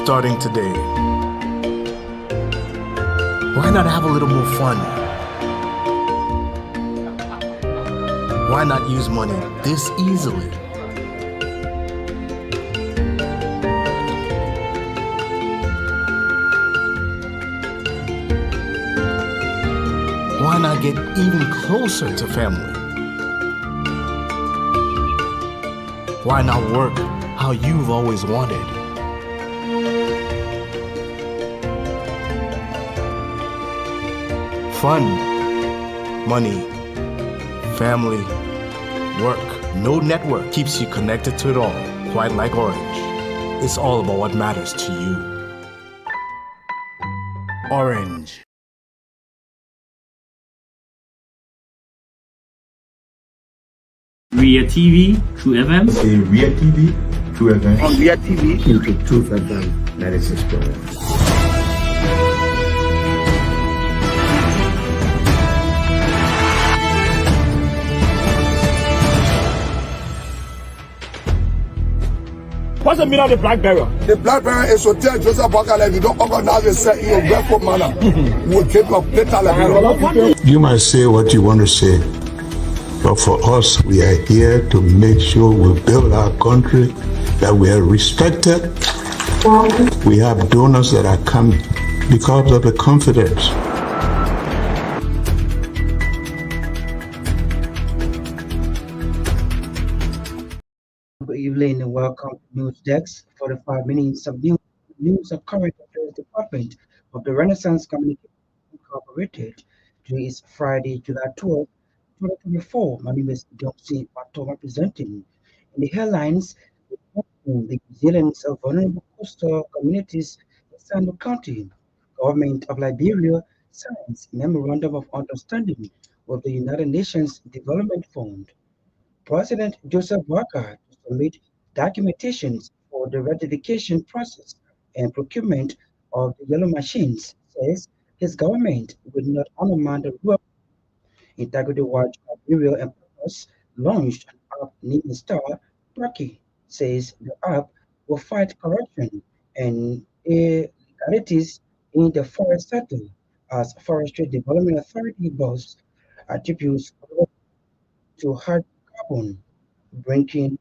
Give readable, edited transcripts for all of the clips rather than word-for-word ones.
starting today. Why not have a little more fun? Why not use money this easily? Why not get even closer to family? Why not work how you've always wanted? Fun, money, family, work. No network keeps you connected to it all, quite like Orange. It's all about what matters to you. Orange. Ria TV, True FM. Say Ria TV, True FM. On Ria TV, into True FM 96.1. what's the meaning of the black barrier? The black barrier is to tell Joseph Bakala, if you don't organize yourself in a grateful manner, we'll take your data. You might say what you want to say, but for us, we are here to make sure we build our country, that we are respected. We have donors that are coming because of the confidence. Good evening and welcome to News Desk, 45 minutes of news of current affairs department of the Renaissance Communications Incorporated. Today is Friday, July 12, 2024. My name is Doxy Patoma presenting. In the headlines, the resilience of vulnerable coastal communities in Sando County. Government of Liberia signs Memorandum of Understanding with the United Nations Development Fund. President Joseph Walker to submit documentations for the ratification process and procurement of the yellow machines, says his government will not undermine the rule. Integrity Watch Liberia and Purpose launched an app named Star Turkey, says the app will fight corruption and illegalities in the forest sector as Forestry Development Authority boss attributes to hard carbon bringing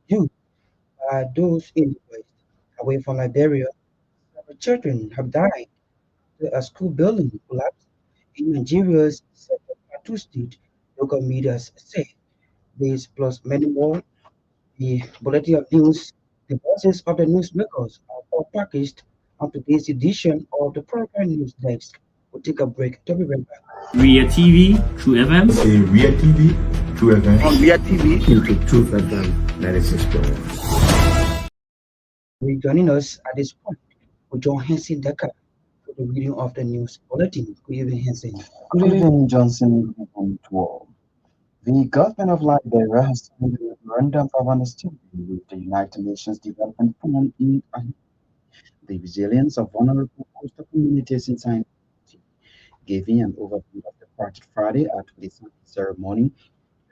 youth those in the West away from Liberia. Several children have died. A school building collapsed in Nigeria's Central Plateau State. Local media say this plus many more. The bulletin of news, the voices of the newsmakers are all packaged on today's edition of the program News Desk. We'll take a break to be right back. Ria TV, True FM. Say Ria TV, True FM. On Ria TV, into True FM 96.1. Joining us at this point with John Henson Decker for the reading of the news bulletin. Good evening, Henson. Good evening, Johnson. Good evening to all. The government of Liberia has signed a memorandum of understanding with the United Nations Development Fund in the resilience of vulnerable coastal communities in Sando, giving an overview of the project Friday at the ceremony.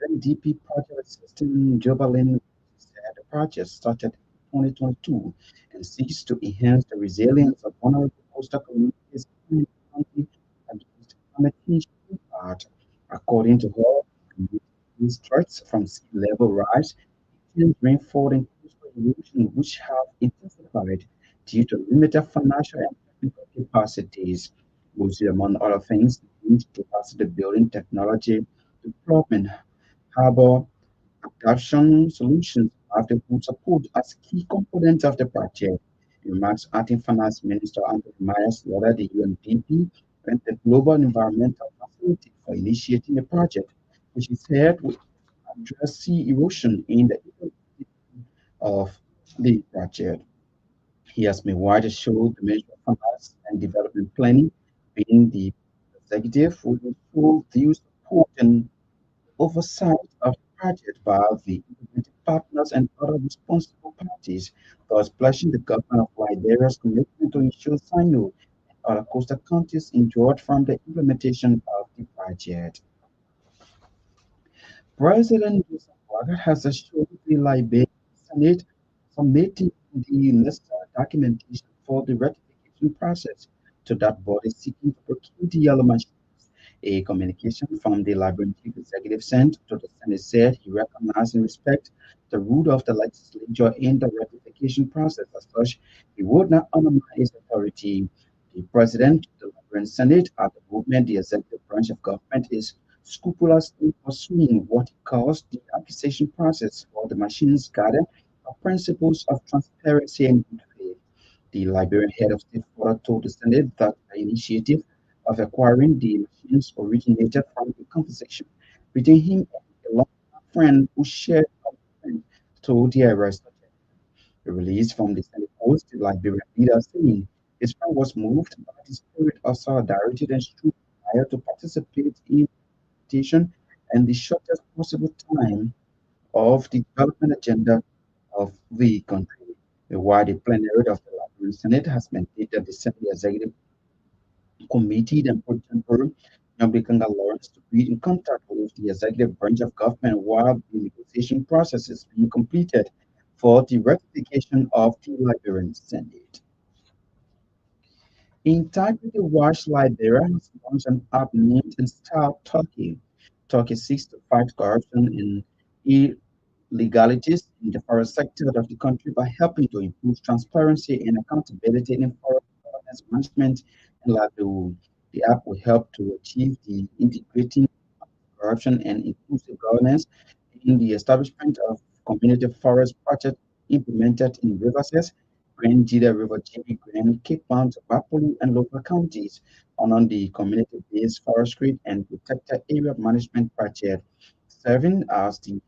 UNDP project assistant Jobalin said the project started in 2022 and seeks to enhance the resilience of vulnerable coastal communities in the country against climate change impact. According to her, these threats from sea level rise, rainfall, and coastal erosion, which have intensified due to limited financial and technical capacities, which, among other things, need capacity building technology, development, harbor adaptation solutions have the food support as key components of the project. Remarks Acting Finance Minister Anthony Myers lauded the UNDP and the Global Environmental Facility for initiating the project, which is said will address sea erosion in the ecosystem of the project. He has been widely shown the Ministry of Finance and Development Planning being the executive with the full due support and oversight of the project by the implementing partners and other responsible parties, thus pledging the government of Liberia's commitment to ensure Sando and other coastal counties enjoyed from the implementation of the project. President Joseph Walker has assured the Liberian Senate submitting the necessary documentation for the ratification process to that body seeking to procure the yellow machines. A communication from the Librarian Chief Executive sent to the Senate said he recognized and respect the role of the legislature in the ratification process. As such, he would not undermine his authority. The President, the Librarian Senate, at the movement, the executive branch of government is scrupulously pursuing what he calls the acquisition process for the machines guarded by principles of transparency and good faith. The Liberian head of state further told the Senate that the initiative of acquiring the machines originated from a conversation between him and a long friend who shared a told the arrest. A release from the Senate Post, the Liberian leader saying his friend was moved by the spirit of solidarity and strong desire to participate in the implementation and the shortest possible time of the development agenda of the country. While the plenary of the Liberian Senate has maintained that the Senate Executive Committee and pro tempore Republican Lawrence to be in contact with the executive branch of government while the negotiation process is being completed for the ratification of the Liberian Senate. Integrity Watch Liberia has launched an app named Install Turkey. Turkey seeks to fight corruption and illegalities in the forest sector of the country by helping to improve transparency and accountability in forest governance management and livelihood. The app will help to achieve the integrating corruption and inclusive governance in the establishment of community forest projects implemented in Rivers, Grand Jida River, Jimmy Grand, Cape Mount, Bapolu, and local counties on the community-based forestry and protected area management project, serving as the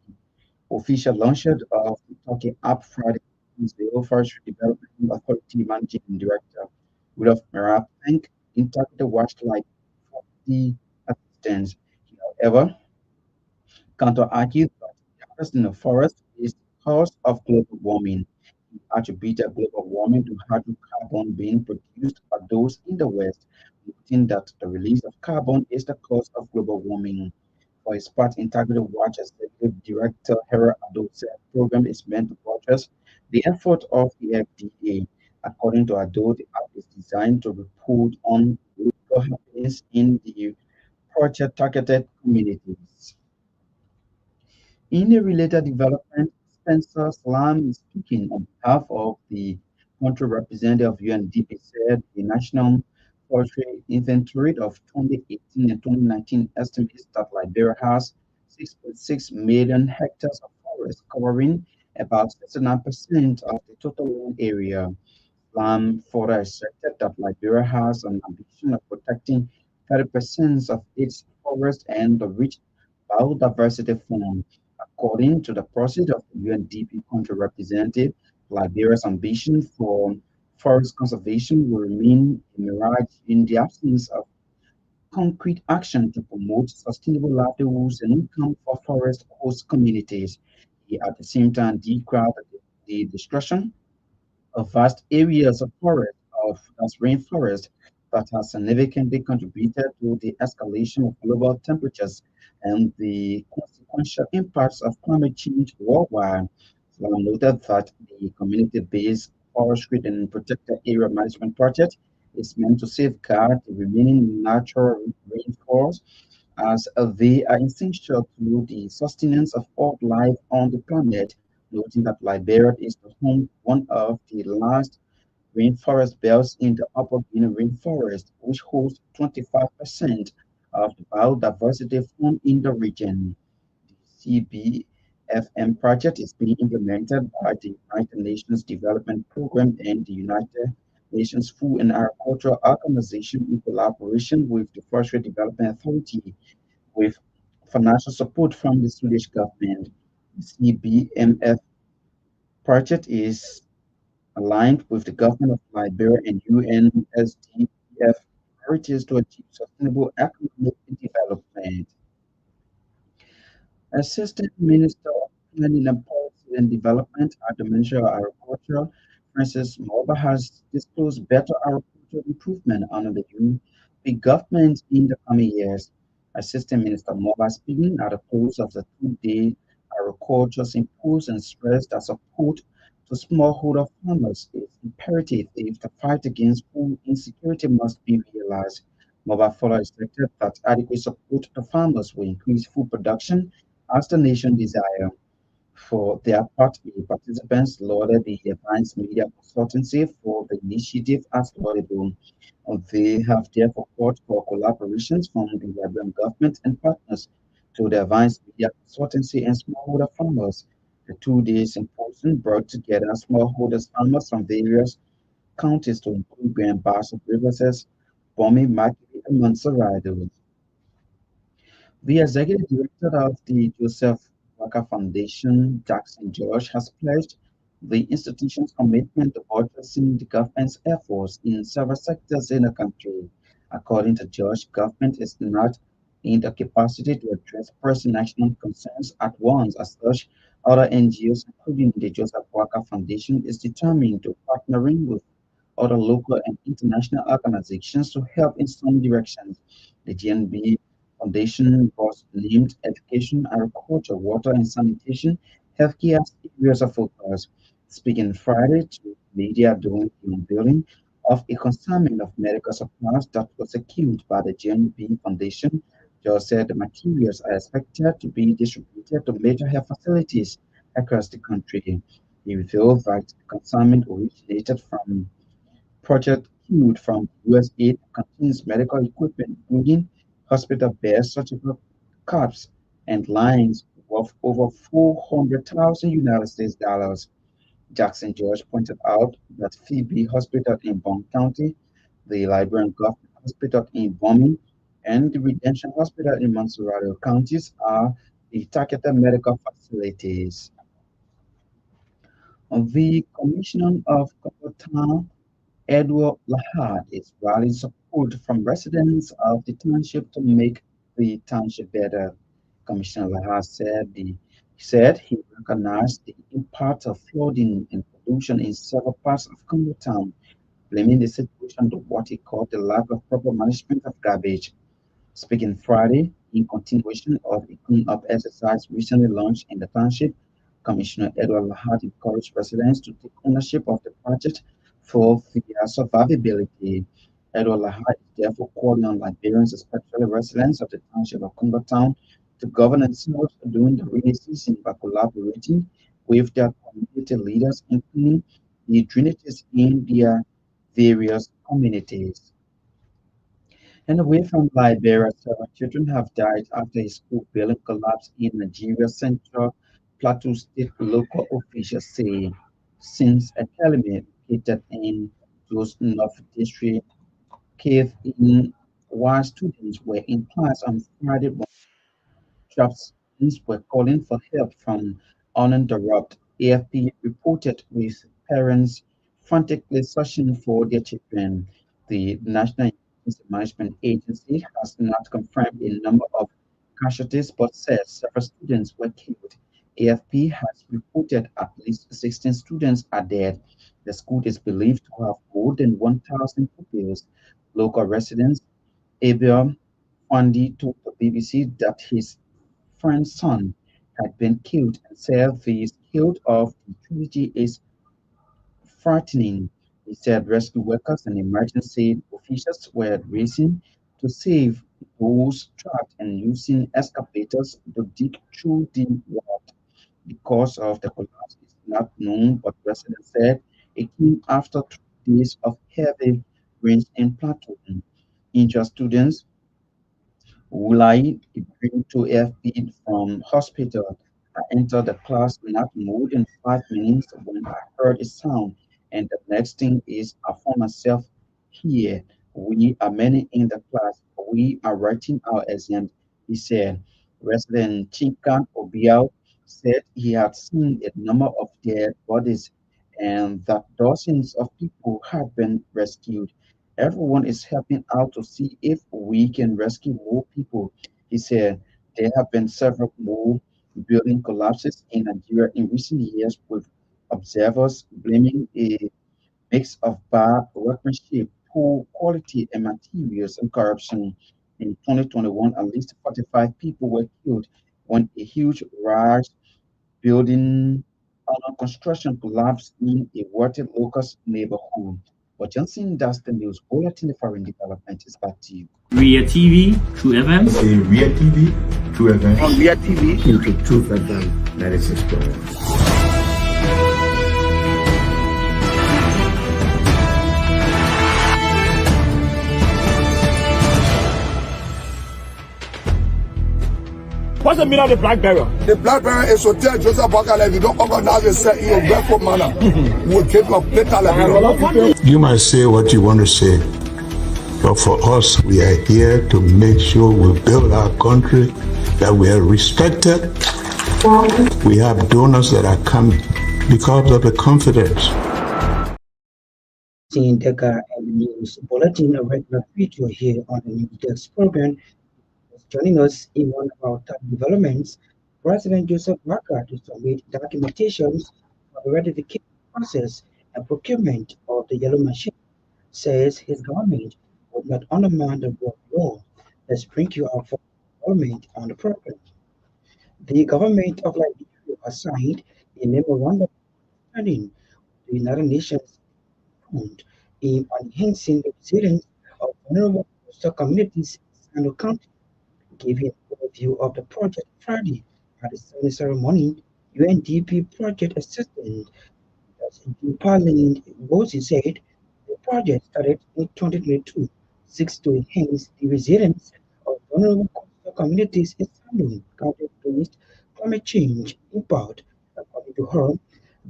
official launcher of the Turkey App Friday is the Forestry Development Authority Managing Director. William Merab thanked Integrity Watchlight for the assistance. He, however, counter-argued that the harvest in the forest is the cause of global warming. He attributed global warming to hydrocarbon being produced by those in the West, noting that the release of carbon is the cause of global warming. For his part, Integrity Watch Executive Director Hera Ado said the program is meant to buttress the effort of the FDA. According to Ado, the app is designed to report on local happenings in the project targeted communities. In a related development, Spencer Salam is speaking on behalf of the country representative of UNDP said the National Forestry Inventory of 2018 and 2019 estimates that Liberia has 6.6 million hectares of forest covering about 69% of the total land area. Further asserted that Liberia has an ambition of protecting 30% of its forest and the rich biodiversity fund. According to the process of the UNDP country representative, Liberia's ambition for forest conservation will remain a mirage in the absence of concrete action to promote sustainable livelihoods and income for forest host communities. He at the same time decried the destruction of vast areas of forest, of as rainforest, that has significantly contributed to the escalation of global temperatures and the consequential impacts of climate change worldwide. Salam noted that the community-based forestry and protected area management project is meant to safeguard the remaining natural rainforests as they are essential to the sustenance of all life on the planet, noting that Liberia is the home to one of the last rainforest belts in the Upper Guinea rainforest, which hosts 25% of the biodiversity found in the region. The CBFM project is being implemented by the United Nations Development Program and the United Nations Food and Agriculture Organization in collaboration with the Forestry Development Authority with financial support from the Swedish government. The CBMF project is aligned with the government of Liberia and UNSDF priorities to achieve sustainable economic development. Assistant Minister of Planning and Policy and Development at the Ministry of Agriculture, Francis Moba, has disclosed better agricultural improvement under the UP government in the coming years. Assistant Minister Moba, speaking at the close of the two-day agriculture symposium, stressed that support to smallholder farmers is imperative if the fight against food insecurity must be realized. Mobile Follow expected that adequate support to farmers will increase food production as the nation desire. For their part, the participants lauded the Advanced Media Consultancy for the initiative as laudable. They have therefore called for collaborations from the Liberian government and partners to the Advanced Media Consultancy and smallholder farmers. The 2 day symposium brought together smallholders farmers from various counties to include Grand Bassa, Rivers, Bomi, Makili, and Mansorado. The executive director of the Joseph Walker Foundation, Jackson George, has pledged the institution's commitment to buttressing the government's efforts in several sectors in the country. According to George, government is not in the capacity to address pressing national concerns at once. As such, other NGOs, including the Joseph Walker Foundation, is determined to partnering with other local and international organizations to help in some directions. The GNB Foundation was named education, agriculture, water and sanitation, healthcare as areas of focus. Speaking Friday to media during the unveiling of a consignment of medical supplies that was secured by the GNB Foundation, George said the materials are expected to be distributed to major health facilities across the country. He revealed that the consignment originated from Project Cute from USAID contains medical equipment, including hospital beds, surgical cups, and lines worth over 400,000 United States dollars. Jackson George pointed out that Phoebe Hospital in Bond County, the Liberian Government Hospital in Bombing, and the Redemption Hospital in Montserrat counties are the targeted medical facilities. The Commissioner of Town Edward Lahad is rallying support from residents of the township to make the township better. Commissioner Lahad said he recognized the impact of flooding and pollution in several parts of Congo Town, blaming the situation to what he called the lack of proper management of garbage. Speaking Friday, in continuation of a clean-up exercise recently launched in the township, Commissioner Edward Lahad encouraged residents to take ownership of the project for their survivability. Edward Lahad is therefore calling on Liberians, especially residents of the township of Congo Town, to govern themselves during the rainy season by collaborating with their community leaders, including the drainages in their various communities. And away from Liberia, several children have died after a school building collapsed in Nigeria's central Plateau State, local officials say. Since academy located in Jos North District cave in while students were in class on Friday. Students were calling for help from uninterrupted. AFP reported with parents frantically searching for their children. The National Emergency Management Agency has not confirmed a number of casualties but says several students were killed. AFP has reported at least 16 students are dead. The school is believed to have more than 1,000 pupils. Local residents, Abel Fundy told the BBC that his friend's son had been killed and said the scale of the tragedy is frightening. He said rescue workers and emergency officials were racing to save those trapped and using excavators to dig through the water. The cause of the collapse is not known, but residents said it came after 3 days of heavy rains in Plateau. Injured students Wulai Ibrahim to AFP from hospital. I entered the class not more than 5 minutes when I heard a sound, and the next thing is I found myself here. We are many in the class. We are writing our exams, he said. Resident Chinkan Obiao said he had seen a number of dead bodies and that dozens of people had been rescued. Everyone is helping out to see if we can rescue more people. He said there have been several more building collapses in Nigeria in recent years, with observers blaming a mix of bad workmanship, poor quality and materials, and corruption. In 2021, at least 45 people were killed when a huge rise building Island construction collapse in a Water locust neighborhood. But Johnson, that's the news bulletin. The foreign development is back to you. Ria TV, True FM. Say Ria TV, True FM. On Via TV. Into Truth FM 96.1. What's the meaning of the black barrier? The black barrier is to tell Joseph Bakala if you don't organize yourself in a grateful manner, we'll keep your better like You might say what you want to say, but for us, we are here to make sure we build our country, that we are respected. We have donors that are coming because of the confidence. Seeing Deca and News Bulletin, a regular feature here on the News Desk program. Joining us in one of our top developments, President Joseph Walker to submit documentations for the ratification process and procurement of the yellow machine, says his government would not undermine the rule of law. Let's bring you our development on the program. The government of Liberia has signed a memorandum of understanding with the United Nations Fund in enhancing the resilience of vulnerable coastal communities in Sano County. Giving an overview of the project Friday at the signing ceremony, UNDP project assistant Parliament Rosie said the project started in 2022 seeks to enhance the resilience of vulnerable coastal communities in Sandon County against climate change impact. According to her,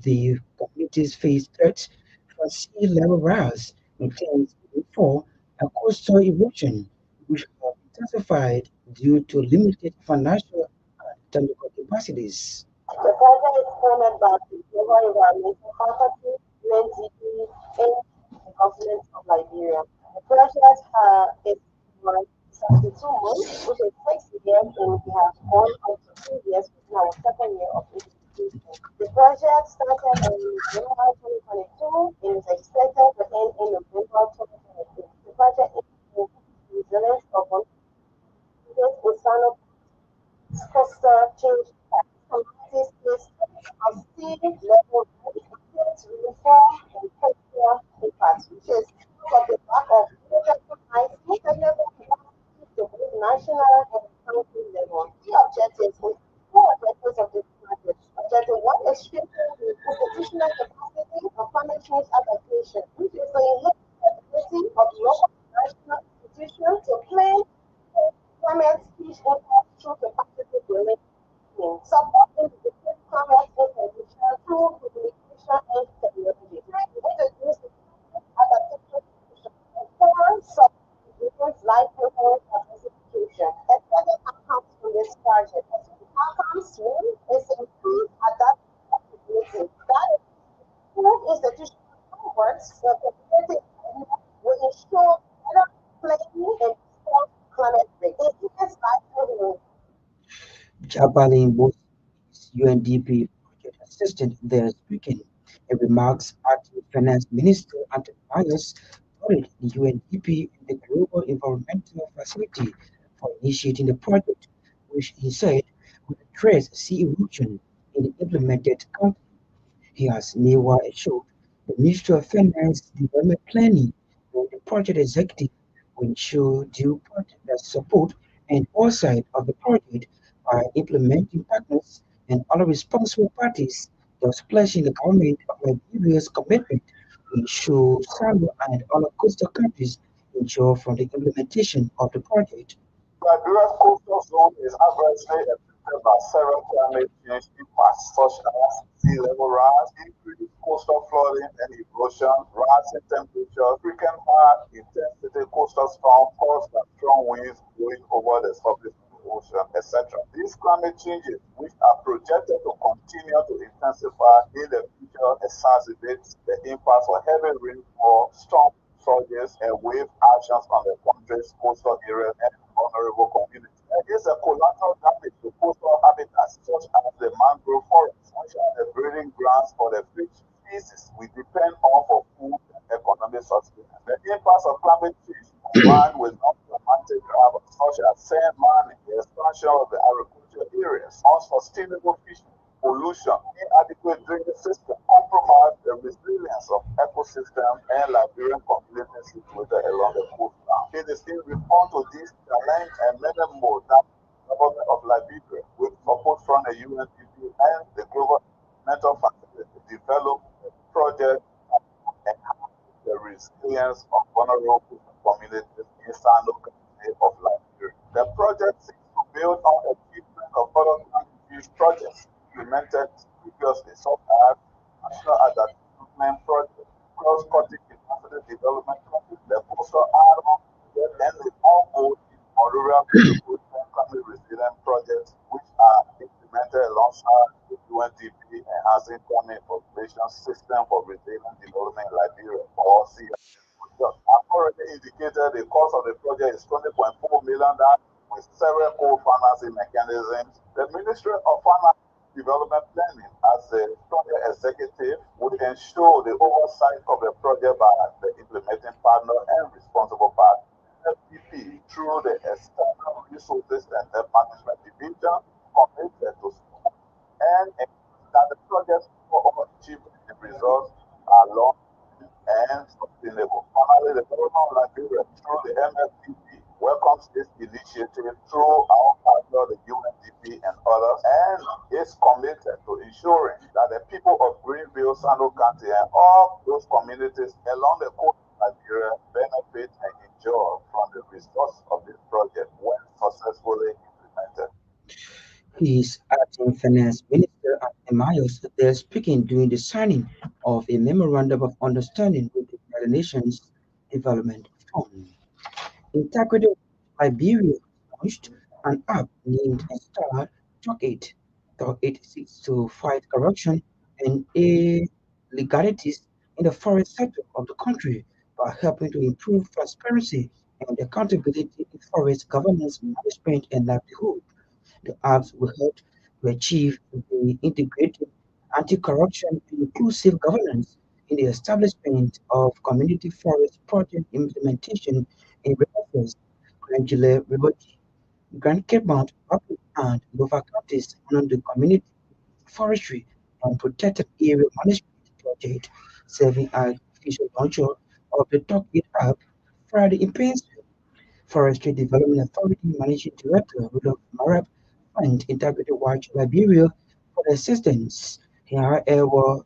the communities face threats from sea level rise, intense rainfall, and coastal erosion, which have intensified due to limited financial and technical capacities. The project is funded by the Global Environmental Faculty, UNDP, and the government of Liberia. The project is for 72 months, which is 6 years, and we have gone up to 2 years within our second year of implementation. The project started in January 2022 and is expected to end in November 2023. The project is resilience of Osano coastal change communities face of sea level rise, rainfall, and coastal impacts, which is because of the lack of recognized technical capacity to both national and country level. The objectives with four objectives of this project. Objective one is strengthening the institutional capacity of climate change adaptation, which is to enhance the ability of local national institutions to plan climate change impact through capacity building, supporting the climate intervention through communication and technology. Introduce the adaptation solution and four sub-ingredients livelihood diversification. Expected outcomes from this project. Outcomes one is improve adaptability. That is improve institutional frameworks for community will ensure better planning and response to climate risk. Enhance livelihood. Jabalin both UNDP project assistant there speaking. In remarks, Acting Finance Minister Anthony Myers noted the UNDP and the Global Environmental Facility for initiating the project, which he said would address sea erosion in the implemented country. He has meanwhile assured the Ministry of Finance Development Planning and the project executive will ensure due project support and oversight of the project by implementing partners and other responsible parties, thus pledging the government of Liberia's commitment to ensure Sambia and other coastal countries enjoy from the implementation of the project. Liberia's coastal zone is adversely affected by several climate change impacts such as sea level rise, increased coastal flooding and erosion, rising temperature, frequent high intensity coastal storms caused by strong winds blowing over the surface of the ocean, etc. These climate changes, which are projected to continue to intensify in the future, exacerbate the impacts of heavy rainfall, storm surges, and wave actions on the country's coastal areas and vulnerable communities. There is a collateral damage to coastal habitats such as the mangrove forests, which are the breeding grounds for the fish species we depend on for food and economic sustenance. The impacts of climate change combined with non-climatic drivers such as sand mining, the expansion of the agricultural areas, unsustainable fishing, pollution, inadequate drainage system compromise the resilience of ecosystem and Liberian communities situated along the coastline. It is in response to these challenges and many more that the government of Liberia, with support from the UNDP and the Global Mental Facility, developed a project that enhances the resilience of vulnerable communities in Sano County of Liberia. The project seeks to build on achievements of other countries' projects implemented previously, such as National Advancement Project, Cross-Cutting Capacity Development Project, the Coastal Iron Project, and the ongoing rural family resilient projects, which are implemented alongside the UNDP Enhancing Family Population System for Resilient Development in Liberia, or CIS. I've already indicated the cost of the project is $20.4 million with several co-financing mechanisms. The Ministry of Finance Development Planning, as a project executive, will ensure the oversight of the project by the implementing partner and responsible party. FDP, through the External Resources and Debt Management Division, committed to support and ensure that the projects for achieving the results are long and sustainable. Finally, the government of Liberia, through the MFDP, welcomes this initiative through our partner, the UNDP and others, and is committed to ensuring that the people of Greenville, Sano County, and all those communities along the coast of Liberia benefit and enjoy from the results of this project when successfully implemented. His acting finance minister, Amios, there speaking during the signing of a memorandum of understanding with the United Nations Development Fund. Integrated Liberia launched an app named Star Talk 8 seeks to fight corruption and illegalities in the forest sector of the country by helping to improve transparency and accountability in forest governance, management, and livelihood. The apps will help to achieve the integrated anti-corruption and inclusive governance in the establishment of community forest project implementation in Rivers, Granular River, Grand Cape Mount, Upper and Lower counties under the community forestry and protected area management project, serving as official launcher of the Talk It app. Friday in Painesville, Forestry Development Authority Managing Director Rudolph Marab and Integrated Watch Liberia for the assistance. However,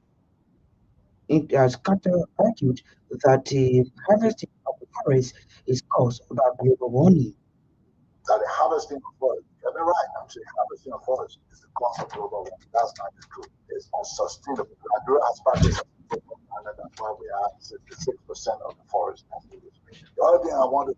it has counter argued that the harvesting of the forest is caused by global warming. That the harvesting of forest, you're right, I'm saying harvesting of forest is the cause of global warming. That's not the truth. It's unsustainable. Nigeria has practiced sustainable and that's why we are 66% of the forest. The other thing I want to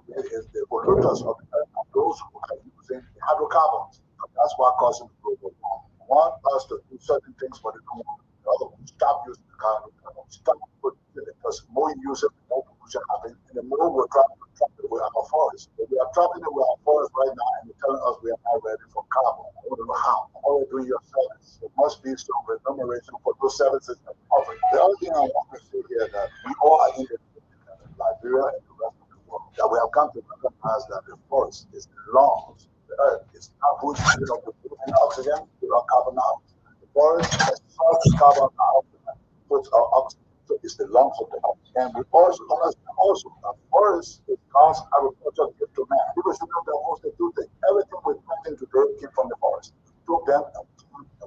clear is the polluters of the earth are those who are using hydrocarbons. That's what causes global warming. Want us to do certain things for the community. The other one, stop using the hydrocarbons. Stop producing it because the more you use it, the more pollution happens, and the more we're trying to trap it with our forest. But we are trapping it with our forest right now, and you're telling us we are not ready for carbon. I want to know how. How are we doing your service? There must be some remuneration for those services that we offer. The other thing I want to say here that we all are interdependent, Liberia and the rest of the world, that we have come to recognize that the forest is the lungs. The earth is not who's the oxygen, we are carbon out. The forest absorbs the carbon out, puts our oxygen. So it's the lungs of the earth. And we also understand also that forest is God's agricultural gift to man. People should know that most they do things. Everything we plant into the earth came from the forest. We took them and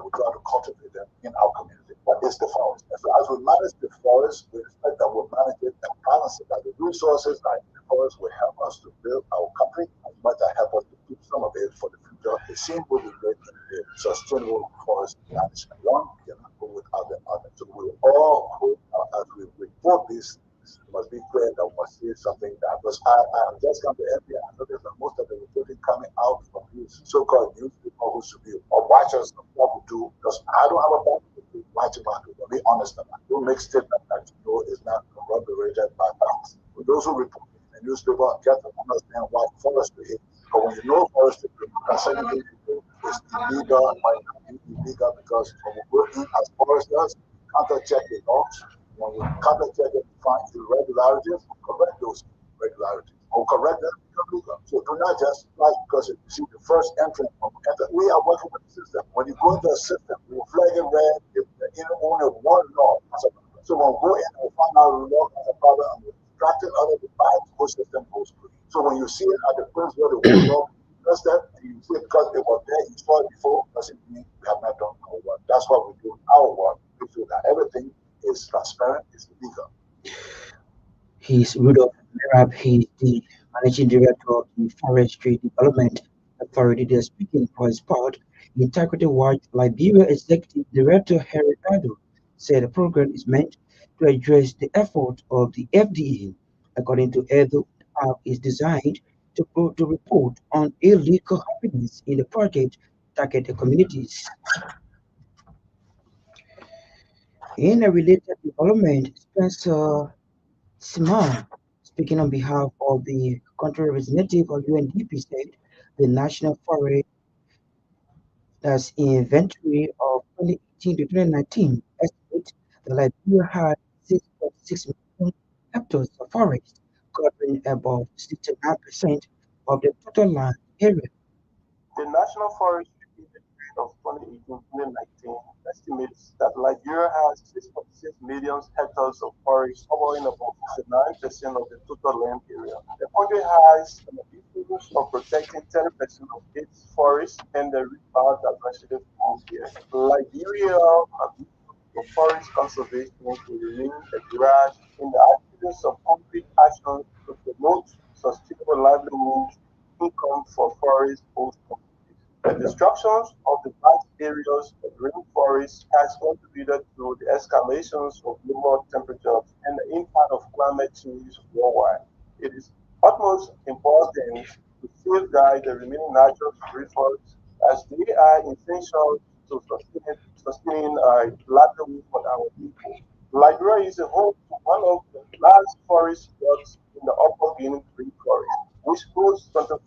we try to cultivate them in our community. That is the forest. And so as we manage the forest, we expect that we'll manage it and balance it. That the resources like the forest will help us to build our country as much as help us to keep some of it for the future. The same will be great in the sustainable forest management. One cannot go without the other. So we all hope as we report this, it must be clear that we must say something that because I have just come to FBI. I noticed that most of the reporting coming out from these so-called newspeople who should be or watchers of what we do, because I don't have a problem with watching what we do. Be honest about it. Don't make statements that you know is not corroborated by facts. For those who report in the newspaper, get to understand what forestry is. But when you know forestry, you can say anything you do is illegal, might not be illegal because when we go in as foresters, counter check the laws. When we counter check it, find irregularities, we correct those irregularities. We'll correct them illegal. So do not just apply because you see the first entrant. We are working with the system. When you go into the system, you flag it red, you only one law as a problem. So when we go in and we find out the law as a problem and we're distracting other the whole system goes through. So when you see it at the place where the one law does that, you see it because it was there, you saw it before, doesn't mean we have not done our work. That's what we do in our work. We feel that everything is transparent, is legal. He's Rudolph Merab. He's the managing director of the Forestry Development Authority. They're speaking for his part. Integrity Watch Liberia Executive Director Harry Ado said the program is meant to address the effort of the FDA. According to Ado, the app is designed to report on illegal happenings in the project targeted communities. In a related development, Spencer Simon, speaking on behalf of the country representative of UNDP, said the National Forest that's inventory of 2018 to 2019 estimates that Liberia had 6.6 million hectares of forest, covering about 69% of the total land area. The National Forestry Inventory of 2018-2019 estimates that Liberia has 6.6 million hectares of forest, covering about 69% of the total land area. The country has an objective of protecting 10% of its forests and the river diversity from here. Liberia for forest conservation will remain a garage in the absence of concrete action to promote sustainable livelihoods income for forest host communities. The destructions of the vast areas of rainforests has contributed to the escalations of global temperatures and the impact of climate change worldwide. It is utmost important to safeguard the remaining natural resources as they are essential to sustain livelihood for our people. Liberia is a home to one of the largest forest belts in the Upper Guinea Rainforest, which hosts 25%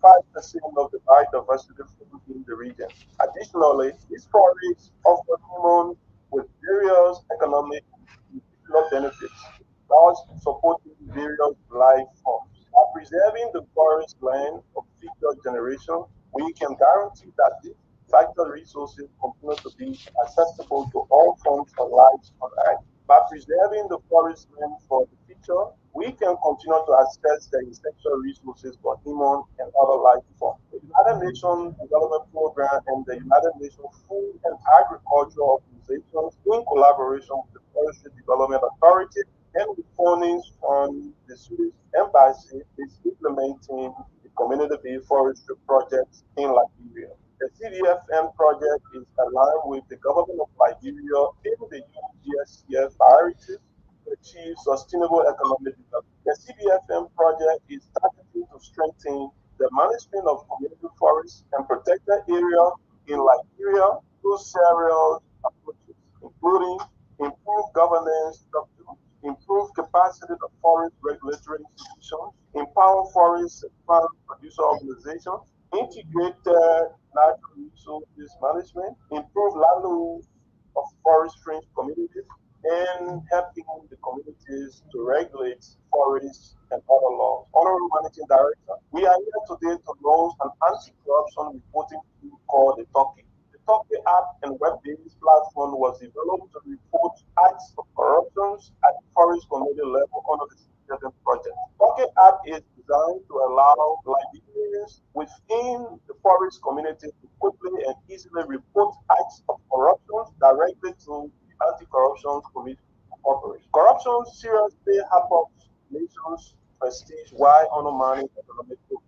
of the biodiversity in the region. Additionally, these forests offer humans with various economic and cultural benefits, thus supporting various life forms. By preserving the forest land of future generations, we can guarantee that these vital resources continue to be accessible to all forms of life on Earth. By preserving the forest land for the future, we can continue to access the essential resources for human and other life forms. The United Nations Development Program and the United Nations Food and Agriculture Organizations, in collaboration with the Forestry Development Authority and with funding from the Swedish Embassy, is implementing the community-based forestry projects in Liberia. The CDFM project is aligned with the government of Liberia in the UGSCF priorities to achieve sustainable economic development. The CDFM project is targeting to strengthen the management of community forests and protected area in Liberia through several approaches, including improved governance structure, improve capacity of forest regulatory institutions, empower forest and farm producer organizations, integrated natural resources management, improve livelihoods of forest-range communities, and helping the communities to regulate forests and other laws. Honorable Managing Director, we are here today to launch an anti-corruption reporting tool called the Talkie. The Talkie app and web-based platform was developed to report acts of corruptions at the forest community level under the CDFM project. Talkie app is designed to allow Liberians within the forest community to quickly and easily report acts of corruption directly to the Anti-Corruption Commission Corporation. Corruption seriously hampers nations' prestige while undermining economic growth.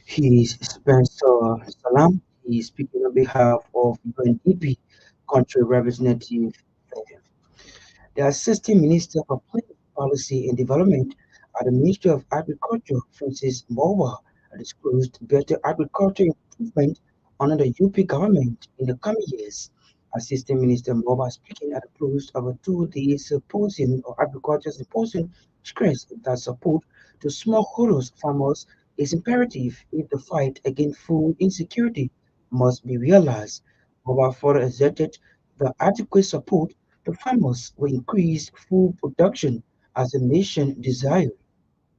He's Spencer Salam. He's speaking on behalf of UNDP, country representative. The Assistant Minister for Planning, Policy and Development at the Ministry of Agriculture, Francis Mowa, disclosed better agriculture improvement under the UP government in the coming years. Assistant Minister Mowa, speaking at the close of a two-day symposium or agriculture symposium, stressed that support to smallholders farmers is imperative if the fight against food insecurity must be realized. Mowa further asserted the adequate support the farmers will increase food production as the nation desires.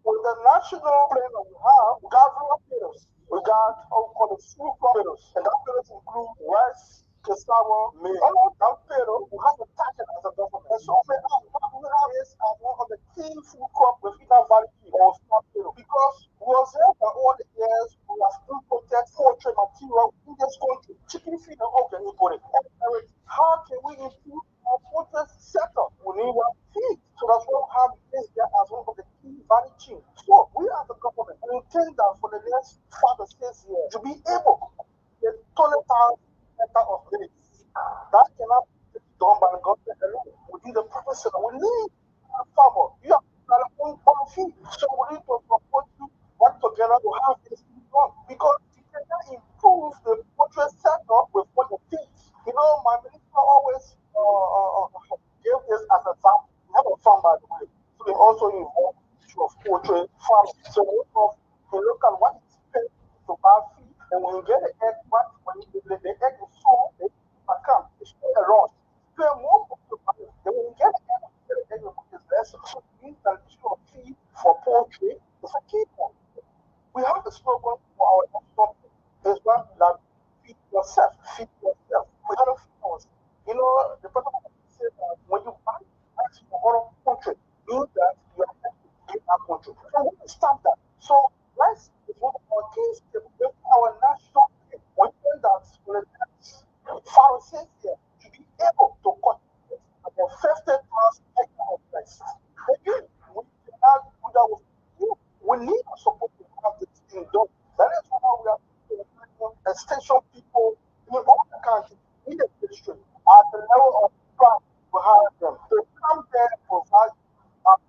With the national plan that we have, we got real potatoes. We got what we call the food potatoes. And that potatoes include rice, cassava, maize. All of that potato, we have to touch it as a government. And so for us, what we have is as one of the key food crop within our valley or small potato. Because we was there for all the years, we have imported poultry material in this country. Chicken feed and all can import it. How can we improve our poultry setup? We need one feed. So that's why we have this there as one of the key value chain. So we as a government, we intend that for the next 5 to 6 years to be able to get 20,000 hectares of land. That cannot be done by the government alone. We need the professional. We need a farmer. You have to own feed. So we need to support you work together to have this done. Because you cannot improve the poultry sector with what the feeds. You know, my minister always gave this as a example. We have a farm, by the way. So they also involve the issue of poultry farming. So we look at what is paid to buy feed, and when you get the egg, when the egg is sold, they account, it's still a loss. Pay more for the money. Then when you get the egg is less. So it means that the issue of feed for poultry is a key point. We have a slogan for our national is one that feed yourself, feed yourself. We have a feed. You know, the president said that when you buy rice from other country, means that you are going to give that country. So we can stop that. So rice is one of our key staples in our national food. We think that for the next 5 or 6 years to be able to cultivate about 50,000 hectares of rice. Again, we cannot do that with you. We need our support to have this thing done. That is why we are extension people in all the country, in the district, at the level of farm to hire them. To come there and provide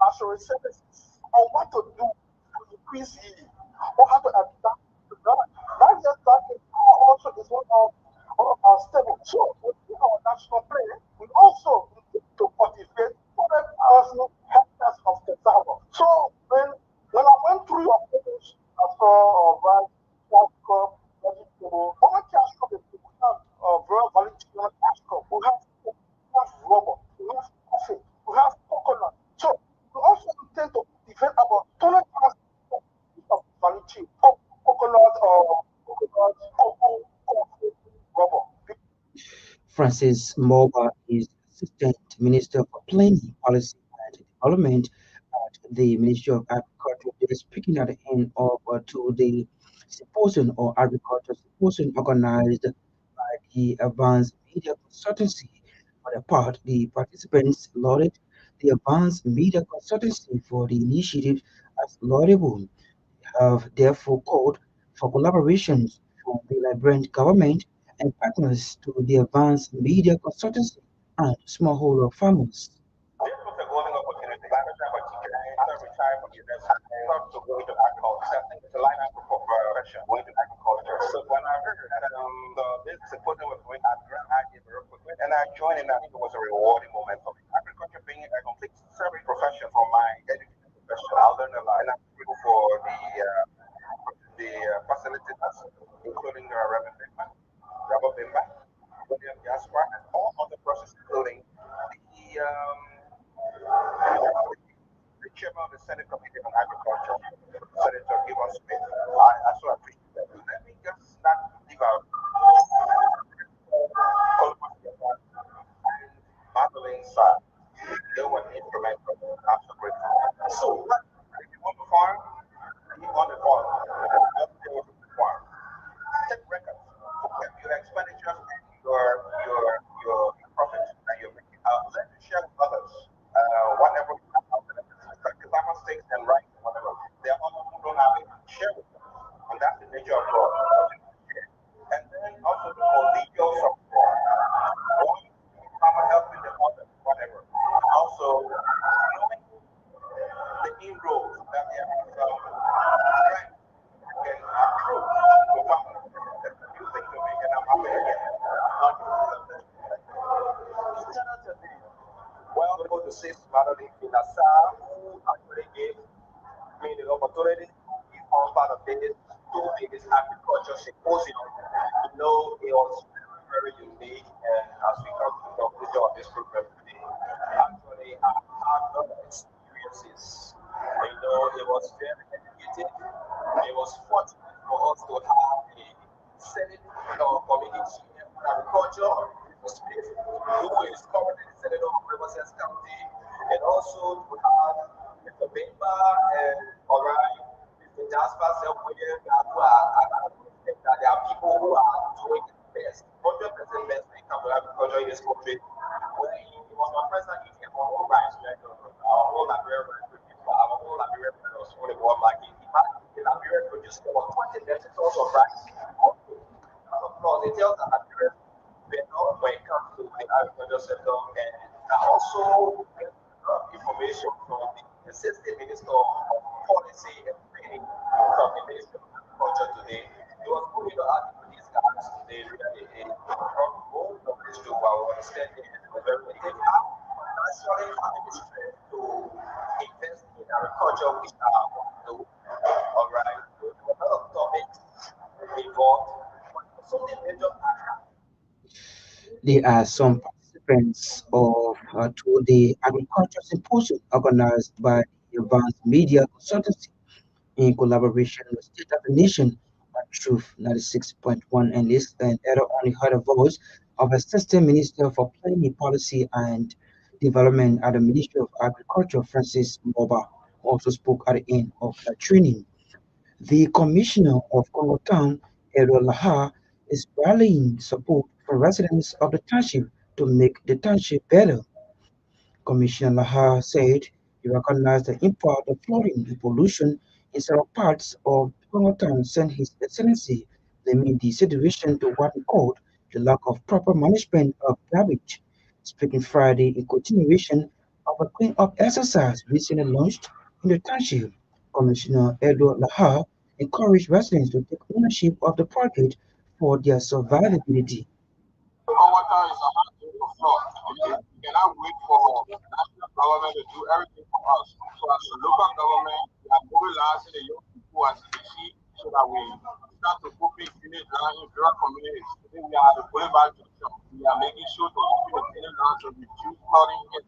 assurance services on what to do to increase yield or how to adapt to that. That is exactly also is one of our stable. So within our national plan, we also need to cultivate 100,000 hectares of cassava. So when I went through your page, I saw rice, cash crop, vegetable. On my cash crop, we have very value chain on cash crop. We have rubber, we have coffee, we have coconut. So we also intend to develop about 200,000 of value chain. Coconut, cocoa, coffee, rubber. Francis Moba is Assistant Minister for Planning, Policy and Development at the Ministry of Agriculture. They are speaking at the end of two-day symposium or agriculture symposium organized by the Advanced Media Consultancy. For their part, the participants lauded the Advanced Media Consultancy for the initiative as laudable, have therefore called for collaborations from the Liberian government and partners to the advanced media consultancy and smallholder farmers. This was a golden opportunity. Like I said, after retiring from university, I thought to go into agriculture. I think it's a line up for profession, going to agriculture. So when I heard that this symposium was going, I ran idea very quickly, and I joined, and I think it was a rewarding moment for me. Agriculture being a complete separate profession from my education profession, I learned a lot, and I'm grateful for the facilitators, including Reverend Bimba, Rabbi Bimba, William Gaspar, and all other persons, including the chairman of the Senate Committee on Agriculture, Senator Gibbon Smith. I so appreciate that. Let me just not leave out Columbus and Madeline Side. They were instrumental. I'm so grateful. So, if you want to farm, you want to farm. They will farm. Take records. Your expenditures and your profits that you're making. Let me share with others. Whatever you have out there, like mistakes and right, whatever. There are others who don't have it. Share with them. And that's the nature of God. And then also the collegial support. One farmer helping the other, whatever. Also, knowing the inroads that they have strength can approve to farmers. That's a new thing to me, and I'm happy again. Well, I'm going to say Madeline Finasa, who actually gave me the opportunity to be part of this two biggest agriculture symposium. You know, it was very unique, and as we come to the conclusion of this program today, actually, I had a lot of experiences. You know, it was very educational. Agriculture, Smith, who is currently the Senator of Riverside County, and also to have Mr. Bimba and alright, Mr. Jasper Self-William, that there are people who are doing the best, 100% best when it comes to agriculture in this country. When it was my first time eating our own rice, right? Our whole Liberian rice, our whole Liberian was only one market. In fact, the Liberian produced about 20 metric tons of rice. Of course, it tells that Liberians better when it comes to the agriculture sector, and I also get information from the Assistant Minister of Policy and Training from the Ministry of Agriculture today. He was putting the article these guys today really from both of these two while understanding and very they have naturally having the strength to invest in agriculture, which are all right. There were a lot of topics involved, but something major. There are some participants of to the agriculture symposium organized by the Advanced Media Consultancy in collaboration with State of the Nation on Truth 96.1 and this and Era only heard a voice of Assistant Minister for Planning Policy and Development at the Ministry of Agriculture, Francis Moba, who also spoke at the end of the training. The Commissioner of Congo Town, Edward Laha, is rallying support for residents of the township to make the township better. Commissioner Laha said he recognized the impact of flooding and pollution in several parts of Congo Town, sent His Excellency blaming the situation to what he called the lack of proper management of garbage. Speaking Friday in continuation of a clean-up exercise recently launched in the township, Commissioner Edward Laha encouraged residents to take ownership of the project for their survivability. Water is a hard thing to flood. Okay? We cannot wait for the national government to do everything for us. So as a local government, we are mobilizing the young people as you see so that we start to open unit now in rural communities. Today we are at the Boulevard Junction. We are making sure to open the unit now to reduce flooding in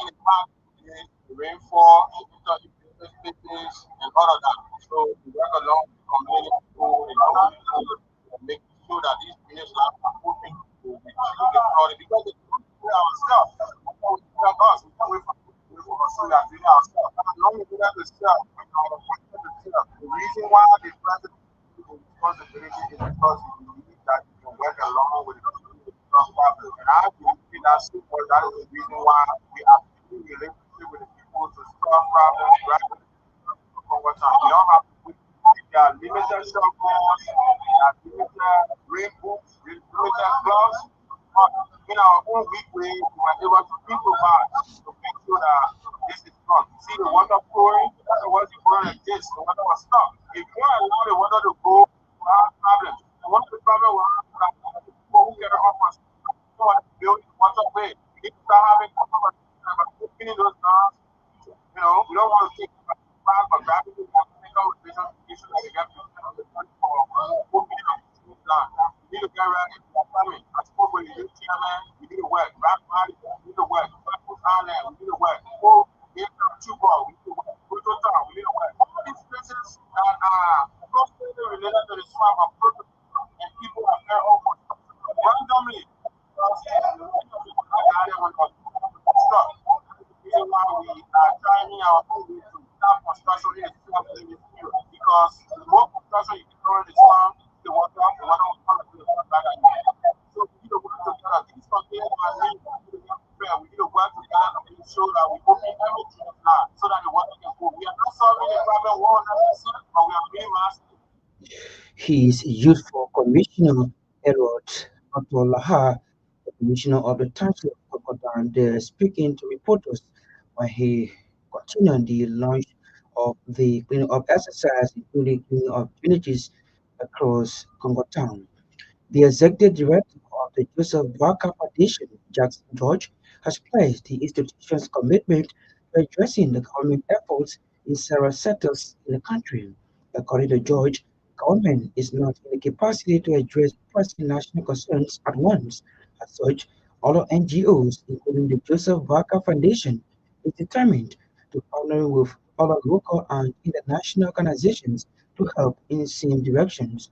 the past days, the rainfall, the interplaces, and all of that. So we work along with the community people in our making sure that these units are open to reduce the flooding because they don't do it ourselves. We can't us. We can't wait for us so that we ourselves. And not only that, the reason why the president is responsibility is because he believes that he can work along with the strong partners. And I believe that simple. That is the reason why we are building relationship with the people to solve problems right over time. We don't have to put there are limited cell phones, there are limited rain books, limited gloves. In our own weak way, we were able to improvise to make sure that this is done. See the water pouring, that's the water pouring like this, the water was stopped. If you don't allow the water to go, we have problems. And one of the problems we have is that people who get off us don't want to build the water way. We need to start having opening those doors. You know, we don't want to take fast but rapidly. We have to make our business issues that we get to for opening up these land. We need to get ready for coming. I spoke with the youth chairman. We need to work. Rap party, we need to work. Blackwood Island, we need to work. Oh, we need to work. Total, we need to work. These places that are closely related to the swamp are protocol, and people are there almost randomly. Reason why we are trying our own way to start construction in the field because the more construction you can throw in the farm, the water will come to the water back again. So we need to work together. These containers are linked to the fair. We need to work together to make sure that we open everything now so that the water can go. We are not solving the problem 100%, but we are being massive. He is youthful commissioner Edward Laha, the commissioner of the township of Kokodan, there speaking to reporters when he continued the launch of the cleaning up exercise, including cleaning up villages across Congo Town. The executive director of the Joseph Barker Foundation, Jackson George, has pledged the institution's commitment to addressing the government efforts in several sectors in the country. According to George, government is not in the capacity to address pressing national concerns at once. As such, all NGOs, including the Joseph Barker Foundation, is determined to partner with other local and international organizations to help in the same directions.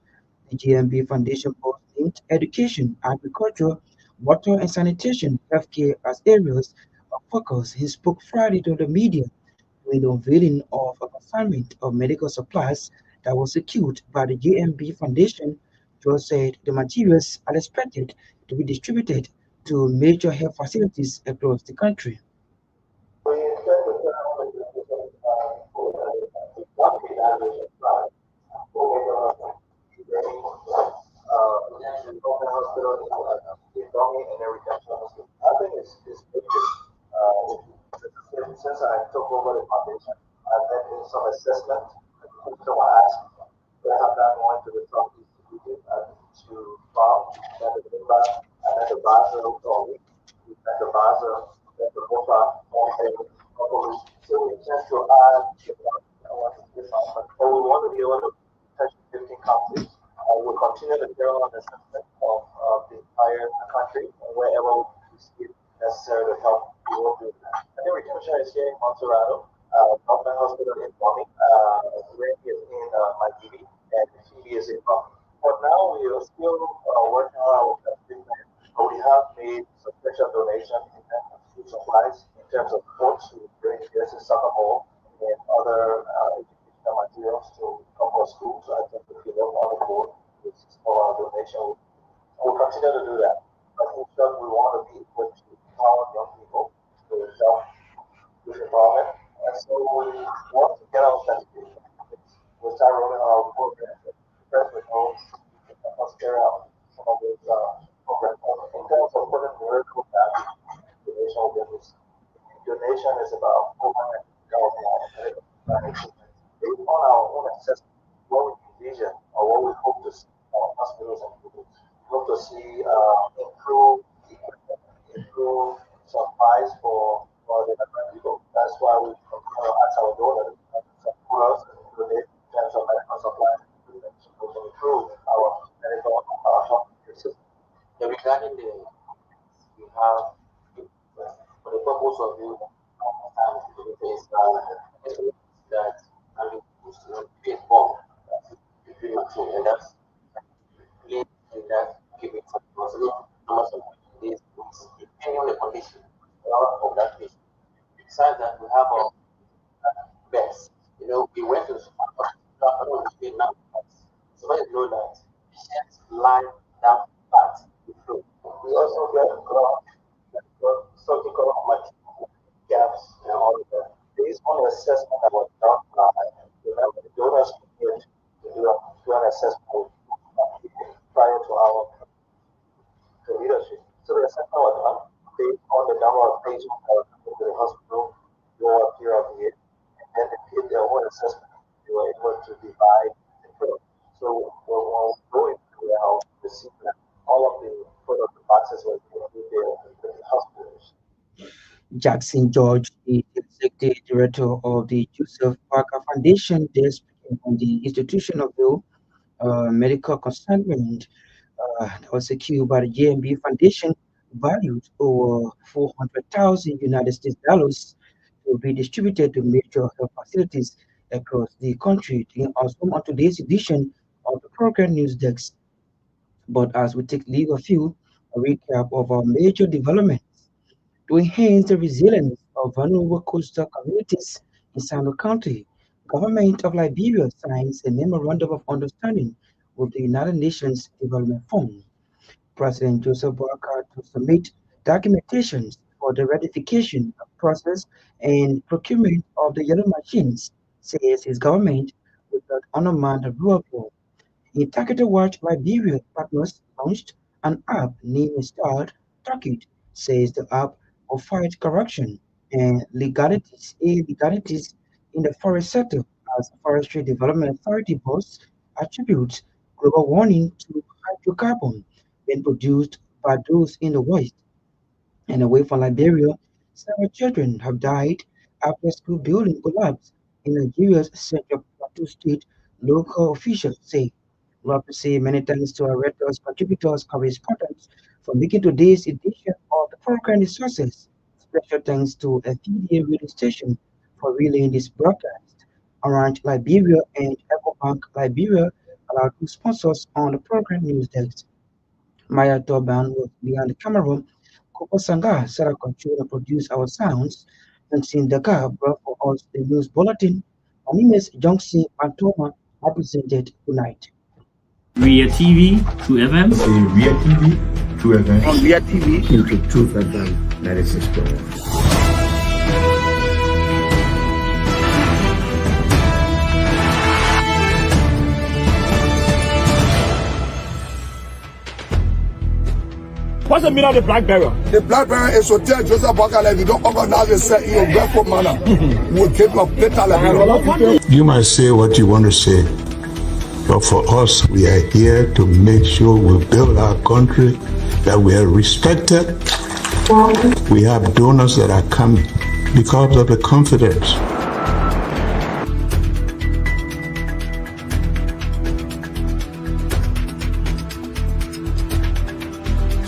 The GMB Foundation boasts named education, agriculture, water and sanitation, healthcare as areas of focus. He spoke Friday to the media during the unveiling of a consignment of medical supplies that was secured by the JMB Foundation. Joe said the materials are expected to be distributed to major health facilities across the country. Since I took over the foundation, I've been doing some assessment. So I asked, I have done one to the top executive and to farm, then the member, and then the Basel Tommy, then the Basel, then the Bofa, properly. So we tend to add, I want to this one, but we want to be able to touch 15 counties. I will continue the general assessment of the entire country, and wherever we see it necessary to help, we will do that. And then retention is here in Montserrado, Government Hospital in Bombing, Randy is in Magidi, and Phoebe is in Bombing. For now, we are still working on our treatment, but we have made substantial donation in terms of food supplies, in terms of books, we bring this in soccer hall, and other educational materials to couple of schools. So I think if you look on the board, this is for our donation. We'll continue to do that. But in short, we want to be equipped to empower young people to self with empowerment. And so we want to get our certification. We'll start rolling our programs. First, we know us carry out some of those programs. In terms of putting the vertical value, donation will be received. Donation is about 400,000 based on our own assessment, what we envision or what we hope to see our hospitals and people. We hope to see improve equipment, improve supplies for the people. That's why we ask our donors to support us and donate in terms of medical supplies and equipment to improve our medical health system. Yeah, regarding the we have for the purpose of you is that and we used to be informed between the two, and that's really that giving some numbers of days depending on the condition of that patient. Besides that, we have our beds. You know, we went to hospital now. So when you know that patients lie down flat, you flow. We also get surgical material gaps and all of that. Based on the assessment that was done remember the donors prepared to do an assessment prior to our leadership. So the assessment was done based on the number of patients that were coming to the hospital over a period of years, and then they did their own assessment. They were able to divide the product. So when we go into the house, we see that all of the product boxes were there in the hospitals. Jackson George, the executive director of the Joseph Parker Foundation, there speaking on the institutional medical consignment that was secured by the JMB Foundation, valued over 400,000 United States dollars, to be distributed to major health facilities across the country. Also, on today's edition of the program News Desk. But as we take legal view, a recap of our major developments to enhance the resilience of vulnerable coastal communities in Sano County, Government of Liberia signs a memorandum of understanding with the United Nations Development Fund. President Joseph Boakai to submit documentations for the ratification of process and procurement of the yellow machines, says his government will not undermine the rule of law. A targeted watch Liberia partners launched an app named Start Target, says the app will fight corruption and illegalities in the forest sector as Forestry Development Authority boss attributes global warming to hydrocarbon being produced by those in the West and away from Liberia. Several children have died after a school building collapsed in Nigeria's Central Plateau State, local officials say. We have to say many thanks to our readers, contributors, correspondents for making today's edition of the program resources. Special thanks to FPDA radio station for relaying this broadcast. Orange Liberia and EcoBank Liberia are our two sponsors on the program News Desk. Maya Toban was behind the camera. Kopo Sanga, Sarah controlled and produced our sounds. Johnson Dakar brought for us the news bulletin. My name is Johnson Antoma, represented tonight. Ria TV, True FM. Say Ria TV, True FM. On Ria TV. Into True FM 96.1. What's the meaning of the black barrier? The black barrier is to tell Joseph Bakala if you don't organize yourself in a grateful manner, we'll keep your plate like You might say what you want to say, but for us, we are here to make sure we build our country, that we are respected. We have donors that are coming because of the confidence.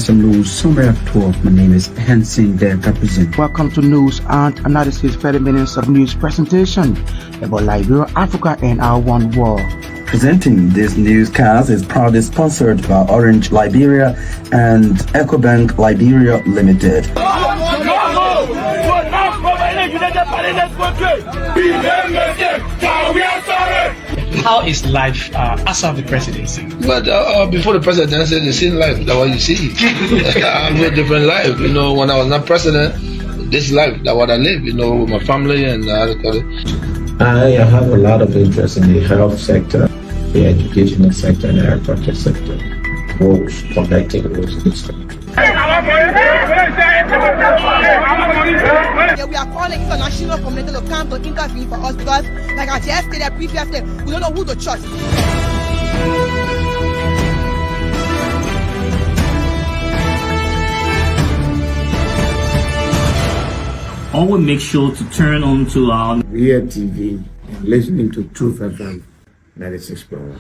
Some news summary of 12. My name is Hansen there represent. Welcome to News and Analysis 30 minutes of news presentation about Liberia, Africa, and our one world. Presenting this newscast is proudly sponsored by Orange Liberia and EcoBank Liberia Limited. How is life after the presidency? But before the presidency, the same life, that's what you see. I have a different life. You know, when I was not president, this life, that's what I live, you know, with my family and I have a lot of interest in the health sector, the educational sector, and the agriculture sector. Roads, connecting roads in this country. Yeah, we are calling international community to come to intervene for us because, like I just stated previously, we don't know who to trust. Always make sure to turn on to our Ria TV and listening to Truth FM 96.1.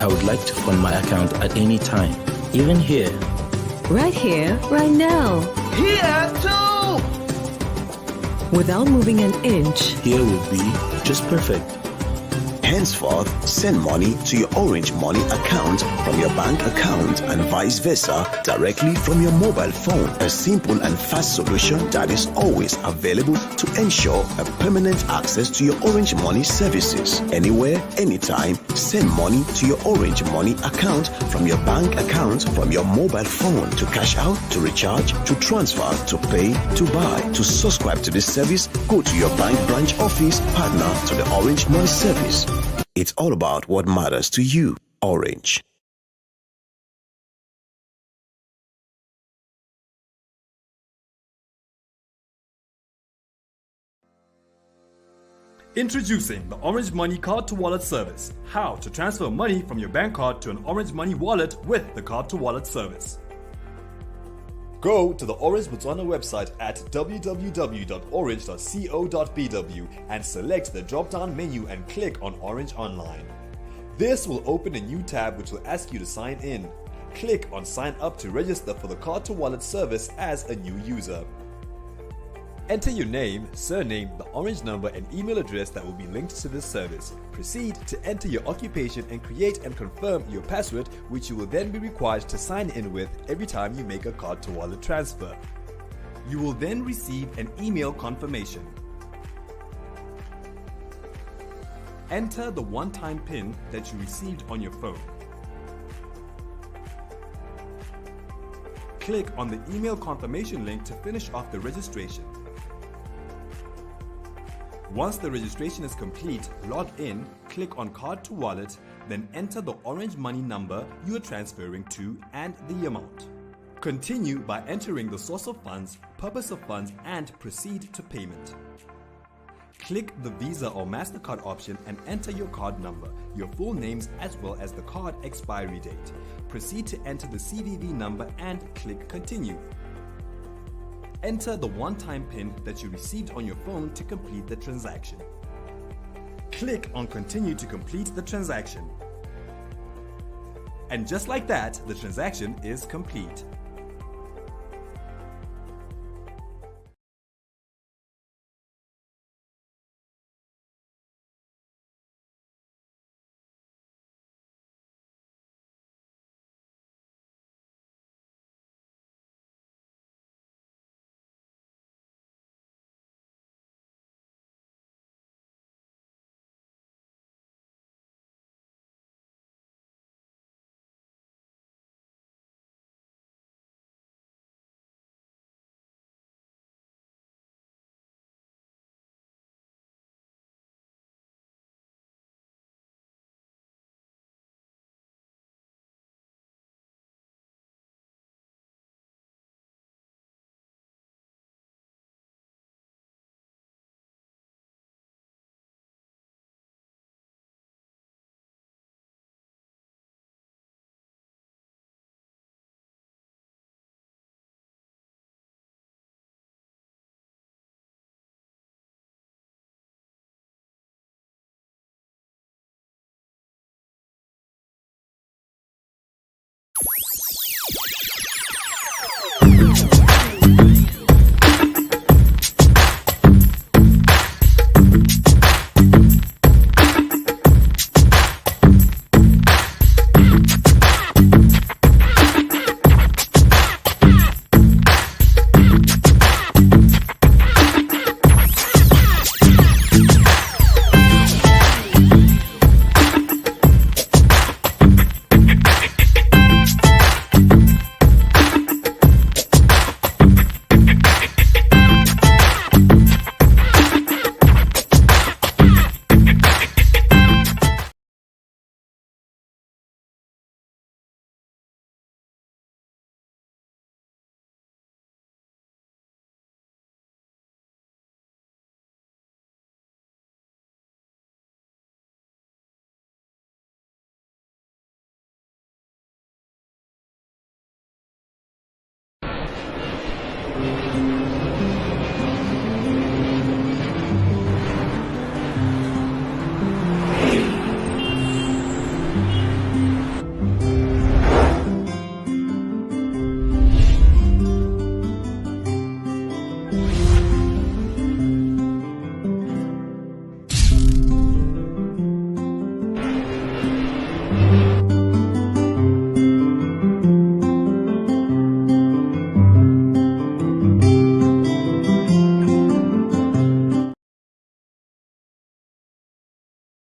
I would like to fund my account at any time, even here. Right here, right now. Here too! Without moving an inch. Here would be just perfect. Henceforth, send money to your Orange Money account from your bank account and vice versa directly from your mobile phone. A simple and fast solution that is always available to ensure a permanent access to your Orange Money services. Anywhere, anytime, send money to your Orange Money account from your bank account from your mobile phone to cash out, to recharge, to transfer, to pay, to buy. To subscribe to this service, go to your bank branch office partner to the Orange Money service. It's all about what matters to you. Orange. Introducing the Orange Money Card to Wallet service. How to transfer money from your bank card to an Orange Money wallet with the Card to Wallet service. Go to the Orange Botswana website at www.orange.co.bw and select the drop-down menu and click on Orange Online. This will open a new tab which will ask you to sign in. Click on Sign Up to register for the Card to Wallet service as a new user. Enter your name, surname, the Orange number and email address that will be linked to this service. Proceed to enter your occupation and create and confirm your password, which you will then be required to sign in with every time you make a card to wallet transfer. You will then receive an email confirmation. Enter the one-time PIN that you received on your phone. Click on the email confirmation link to finish off the registration. Once the registration is complete, log in, click on Card to Wallet, then enter the Orange Money number you are transferring to and the amount. Continue by entering the source of funds, purpose of funds, and proceed to payment. Click the Visa or MasterCard option and enter your card number, your full names as well as the card expiry date. Proceed to enter the CVV number and click Continue. Enter the one-time PIN that you received on your phone to complete the transaction. Click on Continue to complete the transaction. And just like that, the transaction is complete.